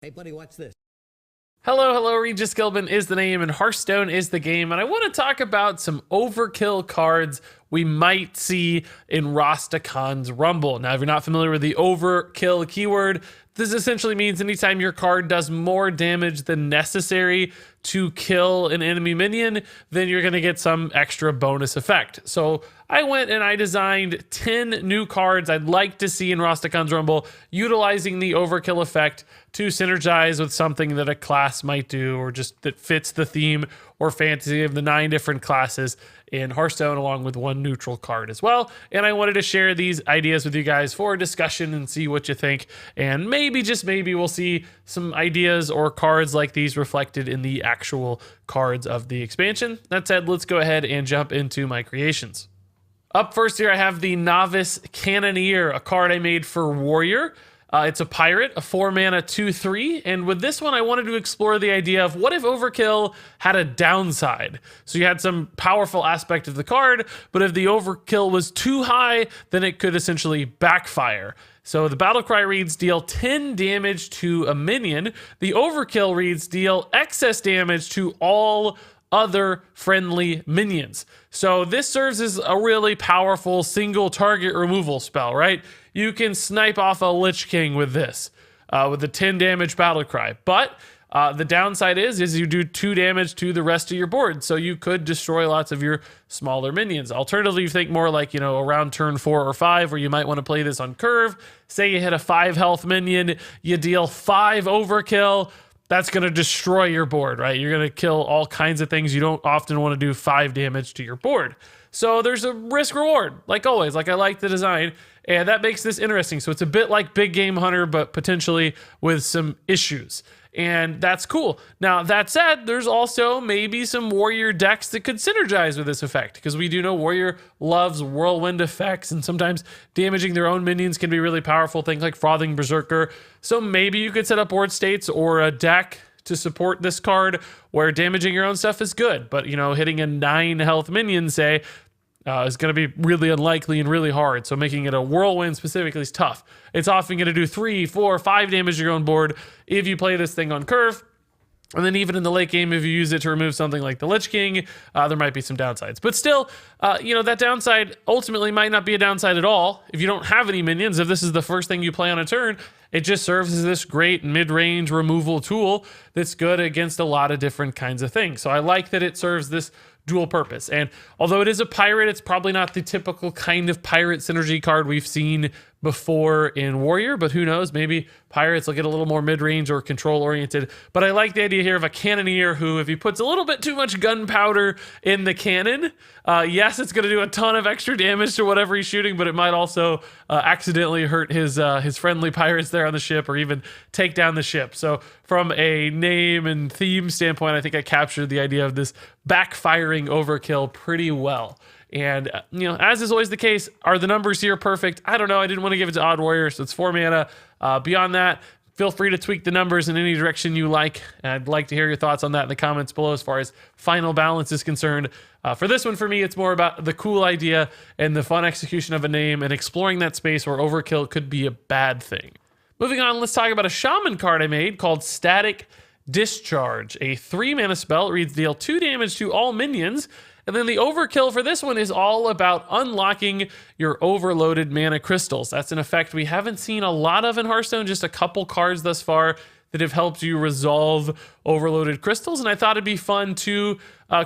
Hey, buddy, watch this. Hello, Regis Gilbin is the name and Hearthstone is the game, and I want to talk about some overkill cards we might see in Rastakhan's Rumble. Now, if you're not familiar with the overkill keyword, this essentially means anytime your card does more damage than necessary to kill an enemy minion, then you're going to get some extra bonus effect. So I went and I designed 10 new cards I'd like to see in Rastakhan's Rumble utilizing the overkill effect to synergize with something that a class might do, or just that fits the theme or fantasy of the 9 different classes in Hearthstone, along with one neutral card as well. And I wanted to share these ideas with you guys for discussion and see what you think. And maybe, just maybe, we'll see some ideas or cards like these reflected in the actual cards of the expansion. That said, let's go ahead and jump into my creations. Up first here, I have the Novice Cannoneer, a card I made for Warrior. It's a pirate, a 4-mana 2/3, and with this one I wanted to explore the idea of what if overkill had a downside. So you had some powerful aspect of the card, but if the overkill was too high, then it could essentially backfire. So the battle cry reads deal 10 damage to a minion. The overkill reads deal excess damage to all other friendly minions. So this serves as a really powerful single target removal spell, right? You can snipe off a Lich King with this, with the 10 damage battle cry. But the downside is you do 2 damage to the rest of your board. So you could destroy lots of your smaller minions. Alternatively, you think more like, around turn 4 or 5, where you might want to play this on curve. Say you hit a 5 health minion, you deal 5 overkill. That's going to destroy your board, right? You're going to kill all kinds of things. You don't often want to do 5 damage to your board. So there's a risk reward, like always. Like, I like the design, and that makes this interesting. So it's a bit like Big Game Hunter, but potentially with some issues. And that's cool. Now, that said, there's also maybe some Warrior decks that could synergize with this effect, because we do know Warrior loves whirlwind effects, and sometimes damaging their own minions can be really powerful, things like Frothing Berserker. So maybe you could set up board states or a deck to support this card where damaging your own stuff is good, but hitting a 9 health minion, say, is going to be really unlikely and really hard. So making it a whirlwind specifically is tough. It's often going to do 3, 4, 5 damage to your own board if you play this thing on curve. And then even in the late game, if you use it to remove something like the Lich King, there might be some downsides. But still, that downside ultimately might not be a downside at all. If you don't have any minions, if this is the first thing you play on a turn, it just serves as this great mid-range removal tool that's good against a lot of different kinds of things. So I like that it serves this dual purpose. And although it is a pirate, it's probably not the typical kind of pirate synergy card we've seen before in Warrior, but who knows, maybe pirates will get a little more mid-range or control oriented. But I like the idea here of a cannoneer who, if he puts a little bit too much gunpowder in the cannon, yes, it's going to do a ton of extra damage to whatever he's shooting, but it might also accidentally hurt his friendly pirates there on the ship, or even take down the ship. So from a name and theme standpoint, I think I captured the idea of this backfiring overkill pretty well. And, as is always the case, are the numbers here perfect? I don't know. I didn't want to give it to Odd Warrior, so it's 4 mana. Beyond that, feel free to tweak the numbers in any direction you like. And I'd like to hear your thoughts on that in the comments below as far as final balance is concerned. For this one, for me, it's more about the cool idea and the fun execution of a name and exploring that space where overkill could be a bad thing. Moving on, let's talk about a Shaman card I made called Static Discharge. A 3-mana spell. It reads deal 2 damage to all minions. And then the overkill for this one is all about unlocking your overloaded mana crystals. That's an effect we haven't seen a lot of in Hearthstone, just a couple cards thus far that have helped you resolve overloaded crystals. And I thought it'd be fun to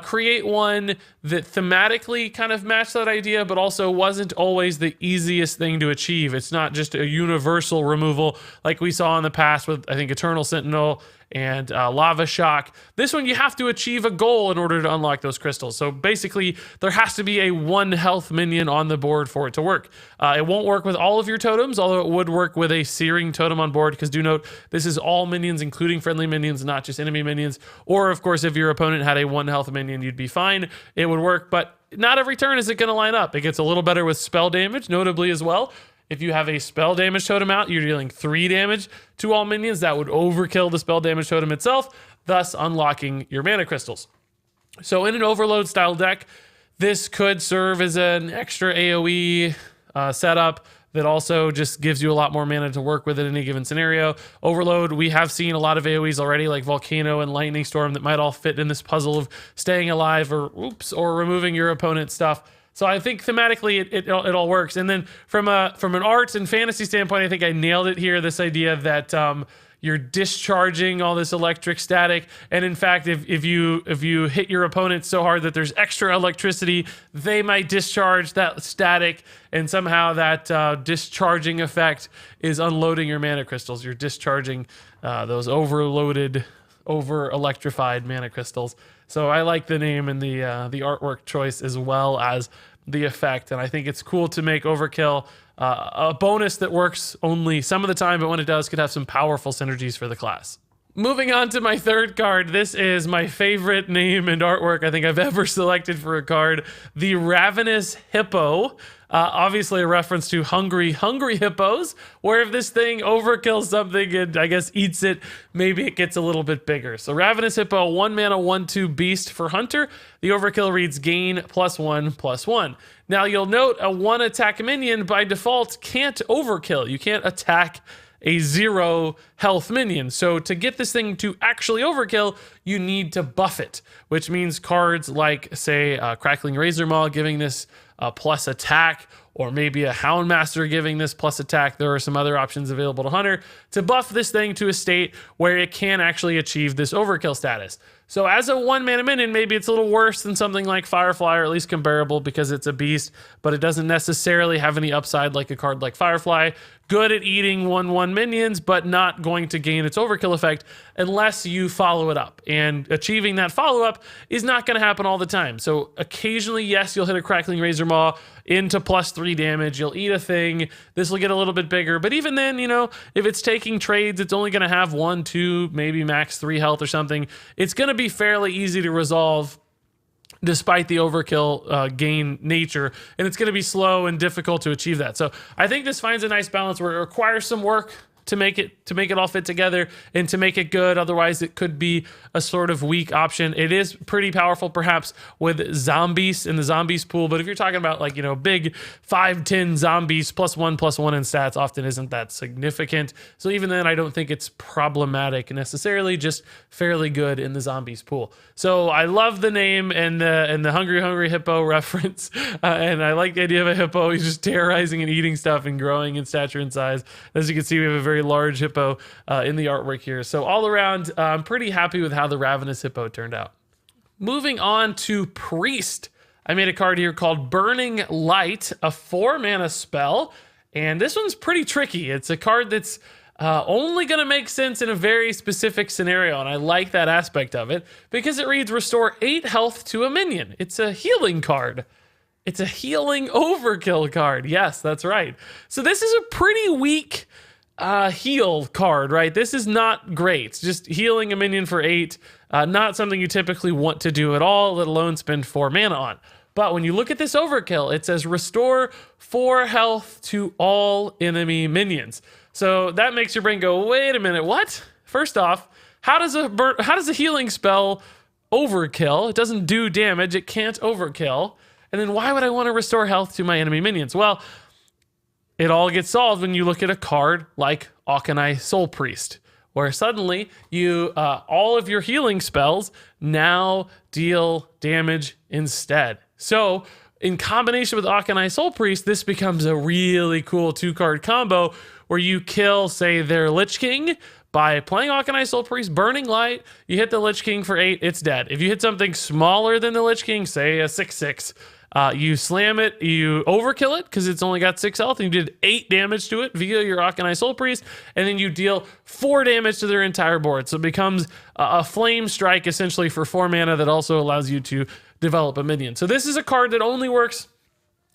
create one that thematically kind of matched that idea, but also wasn't always the easiest thing to achieve. It's not just a universal removal like we saw in the past with, I think, Eternal Sentinel and Lava Shock. This one, you have to achieve a goal in order to unlock those crystals. So basically, there has to be a 1 health minion on the board for it to work. It won't work with all of your totems, although it would work with a Searing Totem on board, because do note, this is all minions, including friendly minions, not just enemy minions. Or, of course, if your opponent had a 1 health minion, you'd be fine. It would work, but not every turn is it going to line up. It gets a little better with spell damage, notably as well. If you have a spell damage totem out, you're dealing 3 damage to all minions. That would overkill the spell damage totem itself, thus unlocking your mana crystals. So in an overload style deck, this could serve as an extra AoE setup that also just gives you a lot more mana to work with in any given scenario. Overload, we have seen a lot of AoEs already, like Volcano and Lightning Storm, that might all fit in this puzzle of staying alive or removing your opponent's stuff. So I think thematically it all works. And then from an art and fantasy standpoint, I think I nailed it here. This idea that you're discharging all this electric static, and in fact, if you hit your opponent so hard that there's extra electricity, they might discharge that static, and somehow that discharging effect is unloading your mana crystals. You're discharging those over electrified mana crystals. So I like the name and the artwork choice as well as the effect, and I think it's cool to make Overkill a bonus that works only some of the time, but when it does, could have some powerful synergies for the class. Moving on to my third card, this is my favorite name and artwork I think I've ever selected for a card, the Ravenous Hippo. Obviously a reference to hungry hippos, where if this thing overkills something and I guess eats it, maybe it gets a little bit bigger. So Ravenous Hippo, 1 mana, 1/2 beast for Hunter. The overkill reads gain +1/+1. Now you'll note a 1 attack minion by default can't overkill. You can't attack a 0 health minion. So to get this thing to actually overkill, you need to buff it, which means cards like, say, Crackling Razor Maw giving this plus attack, or maybe a Houndmaster giving this plus attack. There are some other options available to Hunter to buff this thing to a state where it can actually achieve this overkill status. So as a 1 mana minion, maybe it's a little worse than something like Firefly, or at least comparable because it's a beast, but it doesn't necessarily have any upside like a card like Firefly. Good at eating 1/1 minions, but not going to gain its overkill effect unless you follow it up. And achieving that follow-up is not going to happen all the time. So occasionally, yes, you'll hit a Crackling Razor Maw into +3 damage. You'll eat a thing. This will get a little bit bigger. But even then, you know, if it's taking trades, it's only going to have 1, 2, maybe max 3 health or something. It's going to be fairly easy to resolve despite the overkill gain nature, and it's going to be slow and difficult to achieve that. So I think this finds a nice balance where it requires some work to make it all fit together and to make it good. Otherwise, it could be a sort of weak option. It is pretty powerful, perhaps, with zombies in the zombies pool. But if you're talking about, like, you know, big 5-10 zombies, +1/+1 in stats often isn't that significant. So even then, I don't think it's problematic necessarily, just fairly good in the zombies pool. So I love the name and the hungry hippo reference. And I like the idea of a hippo. He's just terrorizing and eating stuff and growing in stature and size. As you can see, we have a very large hippo in the artwork here. So all around, I'm pretty happy with how the Ravenous Hippo turned out. Moving on to Priest. I made a card here called Burning Light, a 4 mana spell. And this one's pretty tricky. It's a card that's only going to make sense in a very specific scenario. And I like that aspect of it because it reads restore 8 health to a minion. It's a healing card. It's a healing overkill card. Yes, that's right. So this is a pretty weak heal card, right? This is not great. Just healing a minion for 8, not something you typically want to do at all, let alone spend 4 mana on. But when you look at this overkill, it says restore 4 health to all enemy minions. So that makes your brain go, wait a minute, what? First off, how does a healing spell overkill? It doesn't do damage, it can't overkill. And then why would I want to restore health to my enemy minions? Well, it all gets solved when you look at a card like Auchenai Soul Priest, where suddenly you all of your healing spells now deal damage instead. So in combination with Auchenai Soul Priest, this becomes a really cool 2-card combo where you kill, say, their Lich King by playing Auchenai Soul Priest, Burning Light. You hit the Lich King for 8, it's dead. If you hit something smaller than the Lich King, say a 6/6, you slam it, you overkill it because it's only got 6 health, and you did 8 damage to it via your Auchenai Soul Priest, and then you deal 4 damage to their entire board. So it becomes a flame strike essentially for 4 mana that also allows you to develop a minion. So this is a card that only works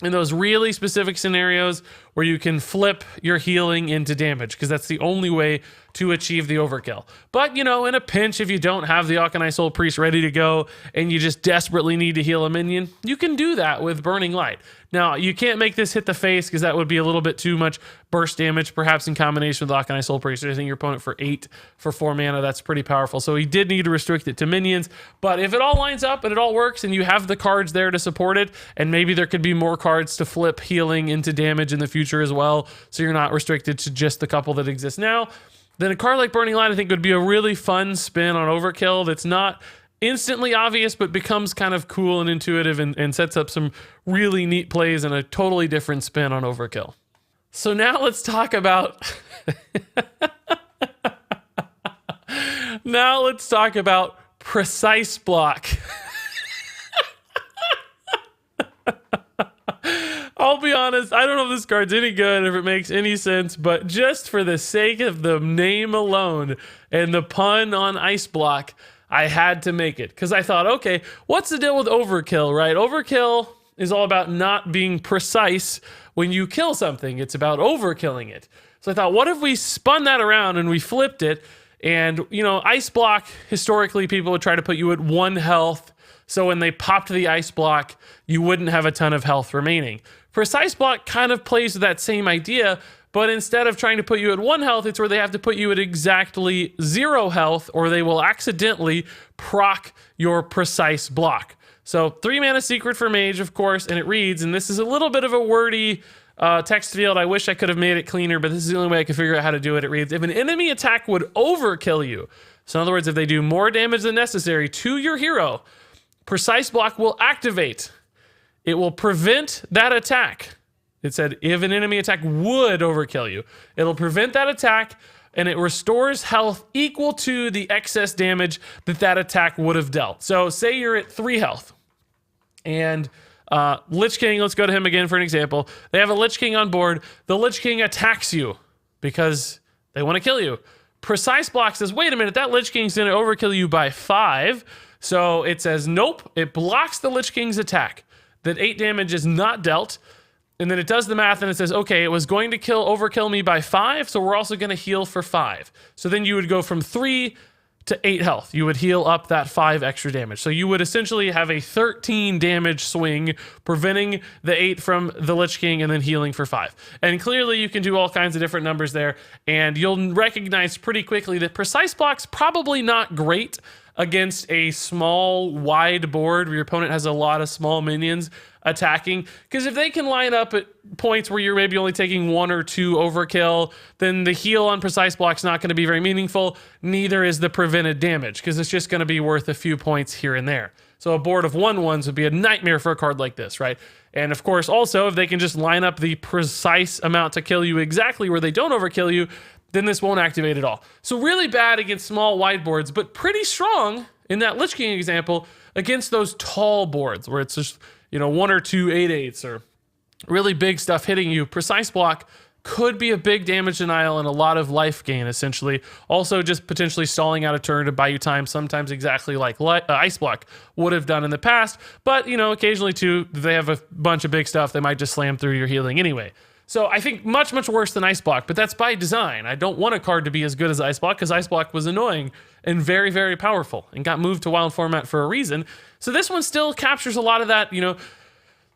in those really specific scenarios where you can flip your healing into damage, because that's the only way to achieve the overkill. But, you know, in a pinch, if you don't have the Auchenai Soul Priest ready to go and you just desperately need to heal a minion, you can do that with Burning Light. Now, you can't make this hit the face because that would be a little bit too much burst damage, perhaps in combination with Auchenai Soul Priest. I think your opponent for 8 for 4 mana, that's pretty powerful. So he did need to restrict it to minions. But if it all lines up and it all works and you have the cards there to support it, and maybe there could be more cards to flip healing into damage in the future, future as well, so you're not restricted to just the couple that exist now. Then a card like Burning Light I think would be a really fun spin on Overkill that's not instantly obvious, but becomes kind of cool and intuitive and sets up some really neat plays and a totally different spin on Overkill. So now let's talk about Precise Block. I'll be honest, I don't know if this card's any good, if it makes any sense, but just for the sake of the name alone and the pun on Ice Block, I had to make it. Because I thought, okay, what's the deal with Overkill, right? Overkill is all about not being precise when you kill something. It's about overkilling it. So I thought, what if we spun that around and we flipped it? And, you know, Ice Block, historically, people would try to put you at 1 health. So when they popped the Ice Block, you wouldn't have a ton of health remaining. Precise Block kind of plays with that same idea, but instead of trying to put you at 1 health, it's where they have to put you at exactly 0 health, or they will accidentally proc your Precise Block. So 3 mana secret for Mage, of course, and it reads, and this is a little bit of a wordy text field. I wish I could have made it cleaner, but this is the only way I could figure out how to do it. It reads, if an enemy attack would overkill you, so in other words, if they do more damage than necessary to your hero, Precise Block will activate. It will prevent that attack. It said, if an enemy attack would overkill you, it'll prevent that attack, and it restores health equal to the excess damage that attack would have dealt. So say you're at 3 health, and Lich King, let's go to him again for an example. They have a Lich King on board. The Lich King attacks you because they want to kill you. Precise Block says, wait a minute, that Lich King's going to overkill you by 5. So it says, nope, it blocks the Lich King's attack. That 8 damage is not dealt. And then it does the math and it says, okay, it was going to overkill me by 5, so we're also going to heal for 5. So then you would go from 3 to 8 health. You would heal up that 5 extra damage. So you would essentially have a 13 damage swing, preventing the 8 from the Lich King and then healing for 5. And clearly you can do all kinds of different numbers there, and you'll recognize pretty quickly that Precise Block's probably not great against a small, wide board where your opponent has a lot of small minions attacking. Because if they can line up at points where you're maybe only taking 1 or 2 overkill, then the heal on Precise Block's not going to be very meaningful. Neither is the prevented damage, because it's just going to be worth a few points here and there. So a board of 1/1s would be a nightmare for a card like this, right? And of course, also, if they can just line up the precise amount to kill you exactly where they don't overkill you, then this won't activate at all. So really bad against small wide boards, but pretty strong in that Lich King example against those tall boards where it's just, you know, 1 or 2 8/8s or really big stuff hitting you. Precise Block could be a big damage denial and a lot of life gain, essentially. Also just potentially stalling out a turn to buy you time, sometimes exactly like Ice Block would have done in the past. But, you know, occasionally too, if they have a bunch of big stuff, they might just slam through your healing anyway. So I think much, much worse than Ice Block, but that's by design. I don't want a card to be as good as Ice Block, because Ice Block was annoying and very, very powerful and got moved to wild format for a reason. So this one still captures a lot of that, you know,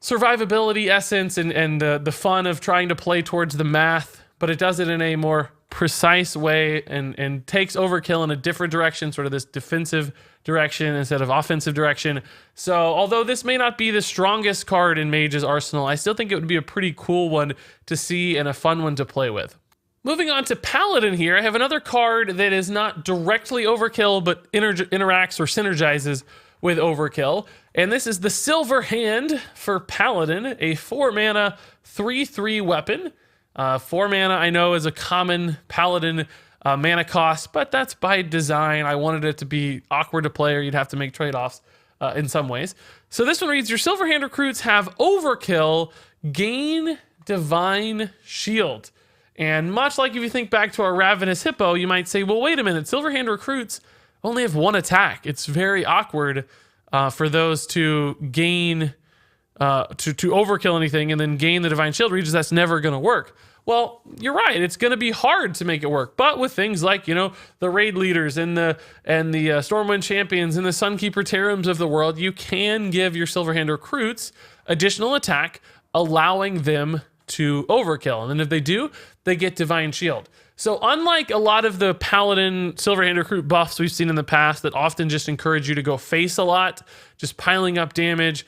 survivability essence and the fun of trying to play towards the math, but it does it in a more precise way and takes Overkill in a different direction, sort of this defensive direction instead of offensive direction. So although this may not be the strongest card in Mage's arsenal, I still think it would be a pretty cool one to see and a fun one to play with. Moving on to Paladin here, I have another card that is not directly Overkill, but interacts or synergizes with Overkill. And this is the Silver Hand for Paladin, a 4-mana 3/3 weapon. 4 mana I know is a common Paladin mana cost, but that's by design. I wanted it to be awkward to play, or you'd have to make trade-offs in some ways. So this one reads, your Silver Hand recruits have Overkill, gain Divine Shield. And much like if you think back to our Ravenous Hippo, you might say, well, wait a minute, Silver Hand recruits only have 1 attack. It's very awkward for those to gain, to overkill anything and then gain the Divine Shield Regis. That's never going to work. Well, you're right. It's going to be hard to make it work. But with things like, you know, the raid leaders and the Stormwind champions and the Sunkeeper Terrums of the world, you can give your Silverhand recruits additional attack, allowing them to overkill. And then if they do, they get Divine Shield. So unlike a lot of the Paladin Silverhand recruit buffs we've seen in the past that often just encourage you to go face a lot, just piling up damage,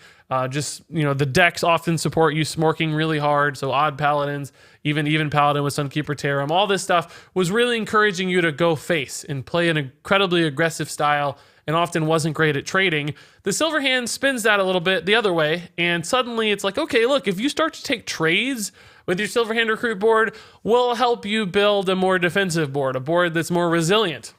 Just, the decks often support you smorking really hard. So odd paladins, even paladin with Sunkeeper Tarum, all this stuff was really encouraging you to go face and play an incredibly aggressive style, and often wasn't great at trading. The Silver Hand spins that a little bit the other way, and suddenly it's like, okay, look, if you start to take trades with your Silver Hand recruit board, we'll help you build a more defensive board, a board that's more resilient.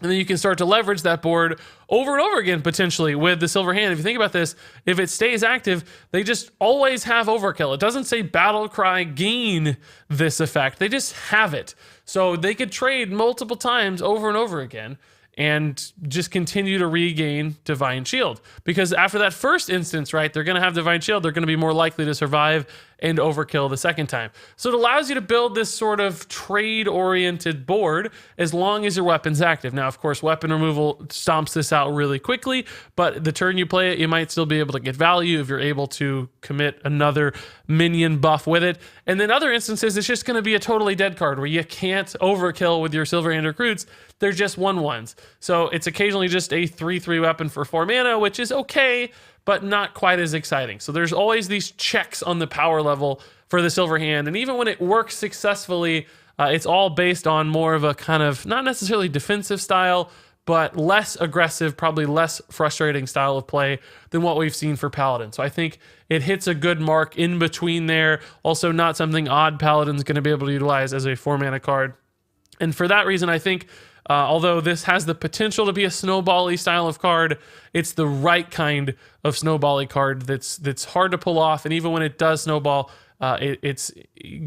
And then you can start to leverage that board over and over again, potentially, with the Silver Hand. If you think about this, if it stays active, they just always have Overkill. It doesn't say Battle Cry gain this effect. They just have it. So they could trade multiple times over and over again and just continue to regain Divine Shield. Because after that first instance, right, they're going to have Divine Shield. They're going to be more likely to survive and overkill the second time. So it allows you to build this sort of trade-oriented board as long as your weapon's active. Now, of course, weapon removal stomps this out really quickly, but the turn you play it, you might still be able to get value if you're able to commit another minion buff with it. And then other instances, it's just going to be a totally dead card where you can't overkill with your Silver Hand recruits. They're just 1/1s. So it's occasionally just a 3/3 weapon for 4 mana, which is okay, but not quite as exciting. So there's always these checks on the power level for the Silver Hand. And even when it works successfully, it's all based on more of a kind of not necessarily defensive style, but less aggressive, probably less frustrating style of play than what we've seen for Paladin. So I think it hits a good mark in between there. Also not something odd Paladin's going to be able to utilize as a 4-mana card. And for that reason, I think although this has the potential to be a snowball-y style of card, it's the right kind of snowball-y card that's hard to pull off. And even when it does snowball, it's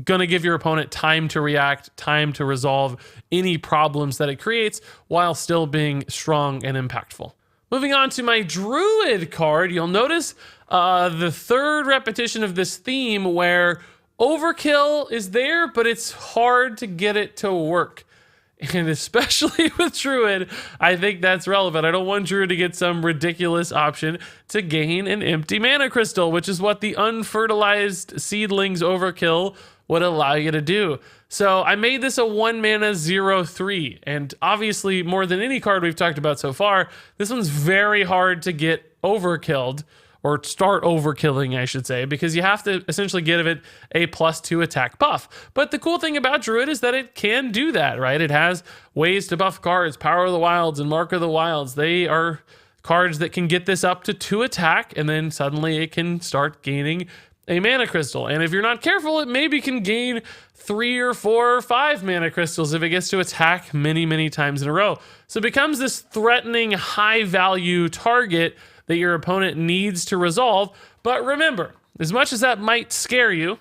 going to give your opponent time to react, time to resolve any problems that it creates while still being strong and impactful. Moving on to my Druid card, you'll notice the third repetition of this theme where Overkill is there, but it's hard to get it to work. And especially with Druid, I think that's relevant. I don't want Druid to get some ridiculous option to gain an empty mana crystal, which is what the unfertilized seedlings Overkill would allow you to do. So I made this a 1-mana 0/3. And obviously, more than any card we've talked about so far, this one's very hard to get overkilled, or start overkilling, I should say, because you have to essentially give it a +2 attack buff. But the cool thing about Druid is that it can do that, right? It has ways to buff cards. Power of the Wilds and Mark of the Wilds, they are cards that can get this up to 2 attack, and then suddenly it can start gaining a mana crystal. And if you're not careful, it maybe can gain 3 or 4 or 5 mana crystals if it gets to attack many times in a row. So it becomes this threatening high-value target that your opponent needs to resolve. But remember, as much as that might scare you,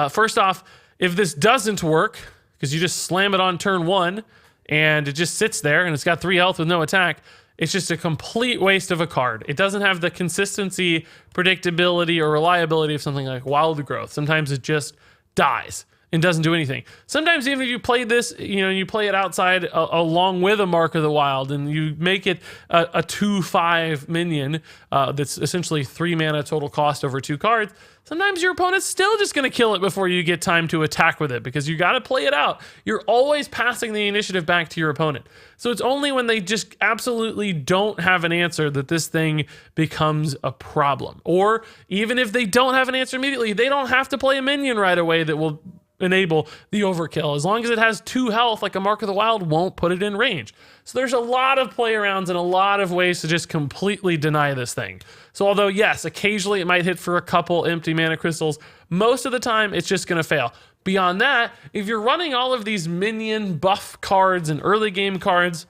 first off, if this doesn't work, because you just slam it on turn 1 and it just sits there and it's got 3 health with no attack, it's just a complete waste of a card. It doesn't have the consistency, predictability, or reliability of something like Wild Growth. Sometimes it just dies and doesn't do anything. Sometimes even if you play this, you play it outside along with a Mark of the Wild and you make it a 2/5 minion that's essentially 3 mana total cost over 2 cards, sometimes your opponent's still just going to kill it before you get time to attack with it because you got to play it out. You're always passing the initiative back to your opponent. So it's only when they just absolutely don't have an answer that this thing becomes a problem. Or even if they don't have an answer immediately, they don't have to play a minion right away that will enable the overkill. As long as it has 2 health, like a Mark of the Wild won't put it in range. So there's a lot of play arounds and a lot of ways to just completely deny this thing. So although yes, occasionally it might hit for a couple empty mana crystals, most of the time it's just going to fail. Beyond that, if you're running all of these minion buff cards and early game cards,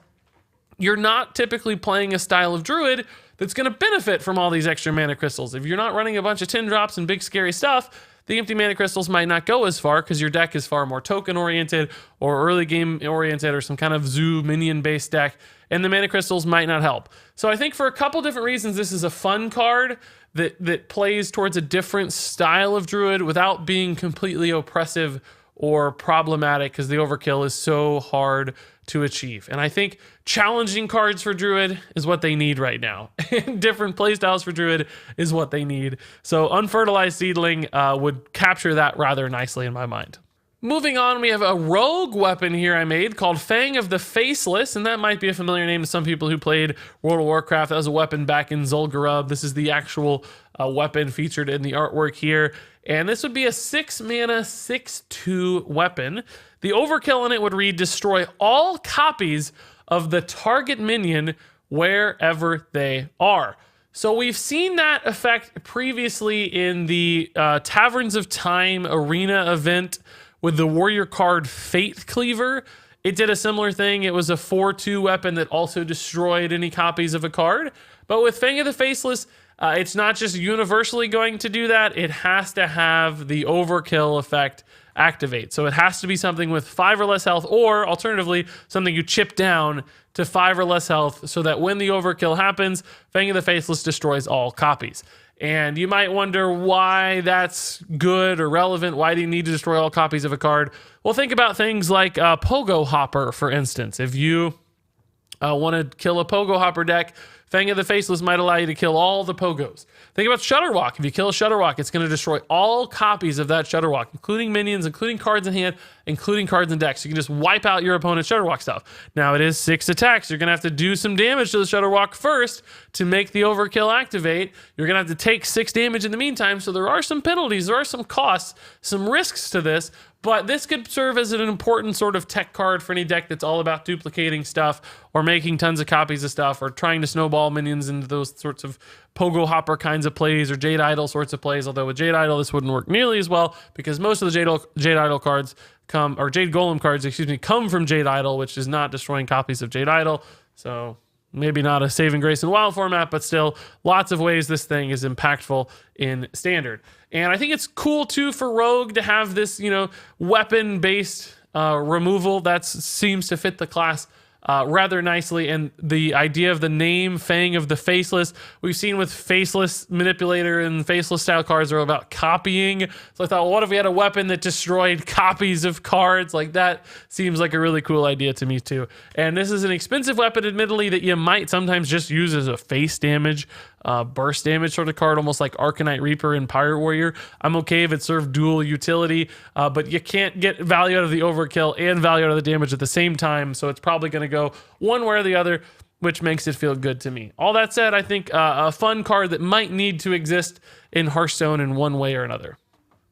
you're not typically playing a style of Druid that's going to benefit from all these extra mana crystals. If you're not running a bunch of 10 drops and big scary stuff, the empty mana crystals might not go as far because your deck is far more token oriented or early game oriented or some kind of zoo minion based deck, and the mana crystals might not help. So I think for a couple different reasons, this is a fun card that plays towards a different style of Druid without being completely oppressive or problematic because the overkill is so hard to achieve. And I think challenging cards for Druid is what they need right now. Different playstyles for Druid is what they need. So Unfertilized Seedling would capture that rather nicely in my mind. Moving on, we have a rogue weapon here I made called Fang of the Faceless, and that might be a familiar name to some people who played World of Warcraft. That was a weapon back in Zul'Gurub. This is the actual weapon featured in the artwork here, and this would be a 6-mana, 6/2 weapon. The overkill on it would read, destroy all copies of the target minion wherever they are. So we've seen that effect previously in the Taverns of Time arena event with the warrior card Fate Cleaver. It did a similar thing. It was a 4/2 weapon that also destroyed any copies of a card. But with Fang of the Faceless, it's not just universally going to do that. It has to have the overkill effect activate. So it has to be something with 5 or less health, or alternatively, something you chip down to 5 or less health so that when the overkill happens, Fang of the Faceless destroys all copies. And you might wonder why that's good or relevant. Why do you need to destroy all copies of a card? Well, think about things like Pogo Hopper, for instance. If you want to kill a Pogo Hopper deck, Fang of the Faceless might allow you to kill all the Pogos. Think about Shutterwalk. If you kill a Shutterwalk, it's going to destroy all copies of that Shutterwalk, including minions, including cards in hand, including cards in decks. You can just wipe out your opponent's Shutterwalk stuff. Now, it is 6 attacks. You're going to have to do some damage to the Shutterwalk first to make the overkill activate. You're going to have to take 6 damage in the meantime, so there are some penalties, there are some costs, some risks to this, but this could serve as an important sort of tech card for any deck that's all about duplicating stuff or making tons of copies of stuff or trying to snowball minions into those sorts of Pogo Hopper kinds of plays or Jade Idol sorts of plays. Although with Jade Idol, this wouldn't work nearly as well because most of the Jade Idol cards come, or Jade Golem cards, excuse me, come from Jade Idol, which is not destroying copies of Jade Idol. So maybe not a saving grace in wild format, but still lots of ways this thing is impactful in standard. And I think it's cool too for Rogue to have this, weapon-based removal that seems to fit the class rather nicely. And the idea of the name Fang of the Faceless, we've seen with Faceless Manipulator and Faceless style cards are about copying. So I thought, well, what if we had a weapon that destroyed copies of cards? Like that seems like a really cool idea to me too. And this is an expensive weapon, admittedly, that you might sometimes just use as a face damage, burst damage sort of card, almost like Arcanite Reaper and Pirate Warrior. I'm okay if it served dual utility, but you can't get value out of the overkill and value out of the damage at the same time, so it's probably going to go one way or the other, which makes it feel good to me. All that said, I think a fun card that might need to exist in Hearthstone in one way or another.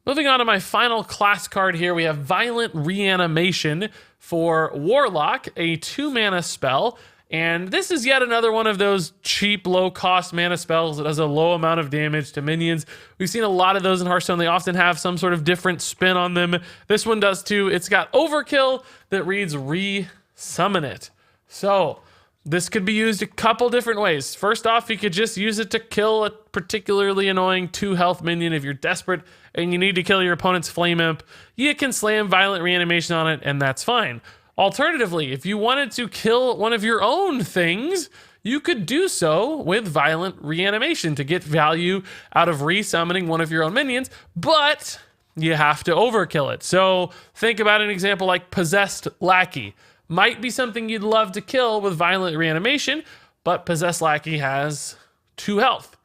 Moving on to my final class card here, we have Violent Reanimation for Warlock, a 2-mana spell. And this is yet another one of those cheap, low-cost mana spells that does a low amount of damage to minions. We've seen a lot of those in Hearthstone. They often have some sort of different spin on them. This one does too. It's got Overkill that reads Re-Summon It. So this could be used a couple different ways. First off, you could just use it to kill a particularly annoying 2-health minion. If you're desperate and you need to kill your opponent's Flame Imp, you can slam Violent Reanimation on it, and that's fine. Alternatively, if you wanted to kill one of your own things, you could do so with Violent Reanimation to get value out of resummoning one of your own minions, but you have to overkill it. So think about an example like Possessed Lackey. Might be something you'd love to kill with Violent Reanimation, but Possessed Lackey has 2 health.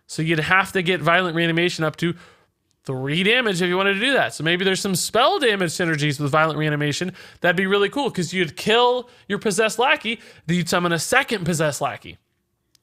So you'd have to get Violent Reanimation up to 3 damage if you wanted to do that. So maybe there's some spell damage synergies with Violent Reanimation. That'd be really cool because you'd kill your Possessed Lackey, then you'd summon a second Possessed Lackey,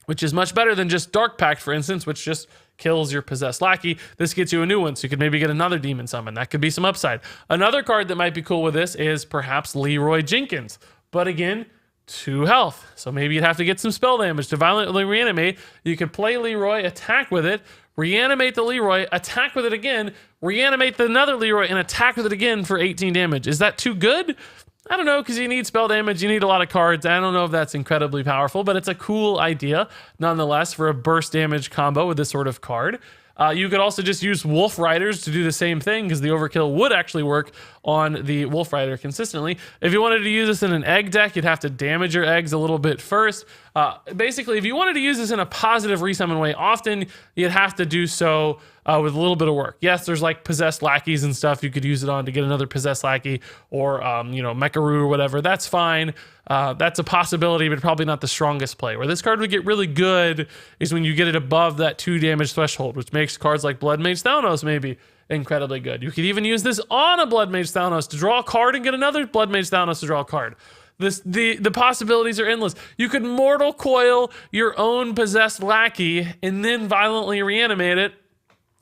which is much better than just Dark Pact, for instance, which just kills your Possessed Lackey. This gets you a new one, so you could maybe get another Demon Summon. That could be some upside. Another card that might be cool with this is perhaps Leroy Jenkins. But again, 2 health. So maybe you'd have to get some spell damage to violently reanimate. You could play Leroy, attack with it, reanimate the Leroy, attack with it again, reanimate another Leroy, and attack with it again for 18 damage. Is that too good? I don't know, because you need spell damage, you need a lot of cards. I don't know if that's incredibly powerful, but it's a cool idea, nonetheless, for a burst damage combo with this sort of card. You could also just use Wolf Riders to do the same thing, because the Overkill would actually work on the Wolf Rider consistently. If you wanted to use this in an egg deck, you'd have to damage your eggs a little bit first. Basically, if you wanted to use this in a positive resummon way, often you'd have to do so with a little bit of work. Yes, there's like Possessed Lackeys and stuff you could use it on to get another Possessed Lackey, or Mecharoo or whatever. That's fine. That's a possibility, but probably not the strongest play. Where this card would get really good is when you get it above that 2 damage threshold, which makes cards like Blood Mage Thanos maybe incredibly good. You could even use this on a Blood Mage Thalnos to draw a card and get another Blood Mage Thalnos to draw a card. The possibilities are endless. You could Mortal Coil your own possessed lackey and then violently reanimate it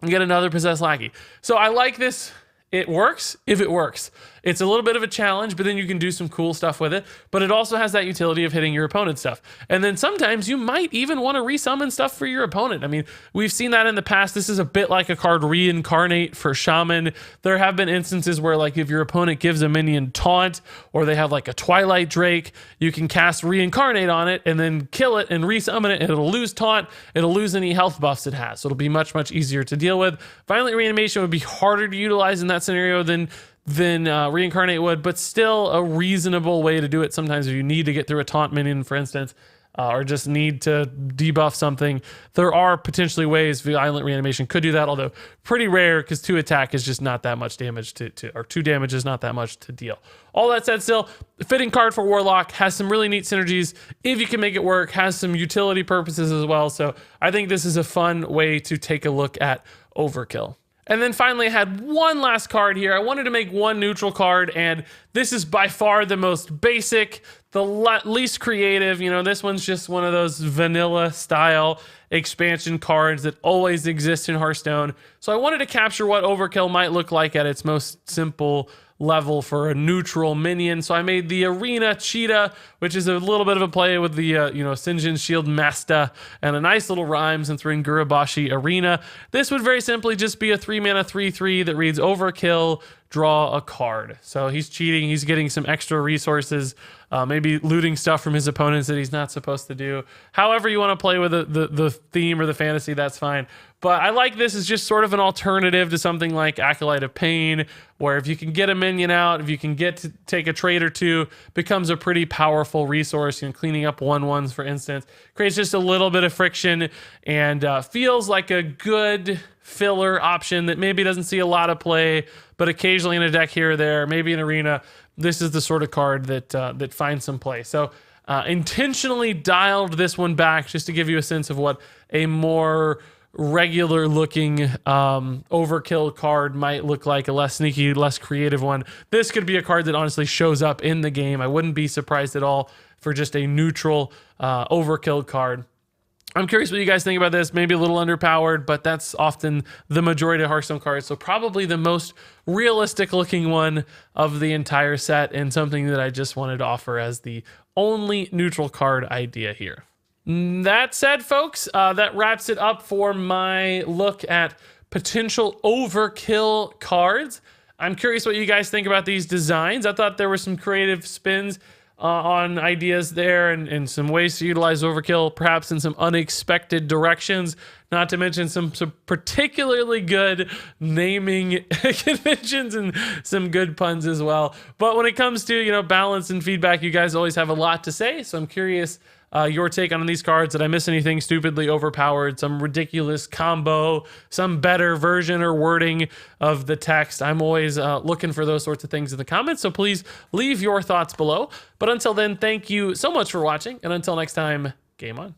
and get another possessed lackey. So I like this. It works if it works. It's a little bit of a challenge, but then you can do some cool stuff with it. But it also has that utility of hitting your opponent's stuff. And then sometimes you might even want to resummon stuff for your opponent. I mean, we've seen that in the past. This is a bit like a card Reincarnate for Shaman. There have been instances where, like, if your opponent gives a minion taunt or they have like a Twilight Drake, you can cast Reincarnate on it and then kill it and resummon it, and it'll lose taunt. It'll lose any health buffs it has. So it'll be much, much easier to deal with. Violent Reanimation would be harder to utilize in that scenario than Reincarnate would, but still a reasonable way to do it. Sometimes if you need to get through a taunt minion, for instance, or just need to debuff something, there are potentially ways Violent Reanimation could do that, although pretty rare because 2 attack is just not that much damage or 2 damage is not that much to deal. All that said, still, fitting card for Warlock, has some really neat synergies if you can make it work, has some utility purposes as well. So I think this is a fun way to take a look at Overkill. And then finally, I had one last card here. I wanted to make one neutral card, and this is by far the most basic, the least creative. You know, this one's just one of those vanilla style expansion cards that always exist in Hearthstone. So I wanted to capture what Overkill might look like at its most simple level for a neutral minion. So I made the Arena Cheetah, which is a little bit of a play with the Sinjin Shield Masta and a nice little rhyme since we're in Gurubashi Arena. This would very simply just be a 3-mana 3/3 that reads Overkill, draw a card. So he's cheating, he's getting some extra resources, maybe looting stuff from his opponents that he's not supposed to do. However you want to play with the theme or the fantasy, that's fine. But I like this as just sort of an alternative to something like Acolyte of Pain, where if you can get a minion out, if you can get to take a trade or two, becomes a pretty powerful resource. You know, cleaning up 1/1s, for instance, creates just a little bit of friction and feels like a good filler option that maybe doesn't see a lot of play, but occasionally in a deck here or there, maybe in Arena, this is the sort of card that finds some play. So intentionally dialed this one back just to give you a sense of what a more regular looking Overkill card might look like, a less sneaky, less creative one. This could be a card that honestly shows up in the game. I wouldn't be surprised at all for just a neutral Overkill card. I'm curious what you guys think about this. Maybe a little underpowered, but that's often the majority of Hearthstone cards. So probably the most realistic looking one of the entire set, and something that I just wanted to offer as the only neutral card idea here. That said, folks, that wraps it up for my look at potential Overkill cards. I'm curious what you guys think about these designs. I thought there were some creative spins on ideas there, and some ways to utilize Overkill, perhaps in some unexpected directions, not to mention some particularly good naming conventions and some good puns as well. But when it comes to, balance and feedback, you guys always have a lot to say, so I'm curious your take on these cards. Did I miss anything stupidly overpowered, some ridiculous combo, some better version or wording of the text? I'm always looking for those sorts of things in the comments, so please leave your thoughts below. But until then, thank you so much for watching, and until next time, game on.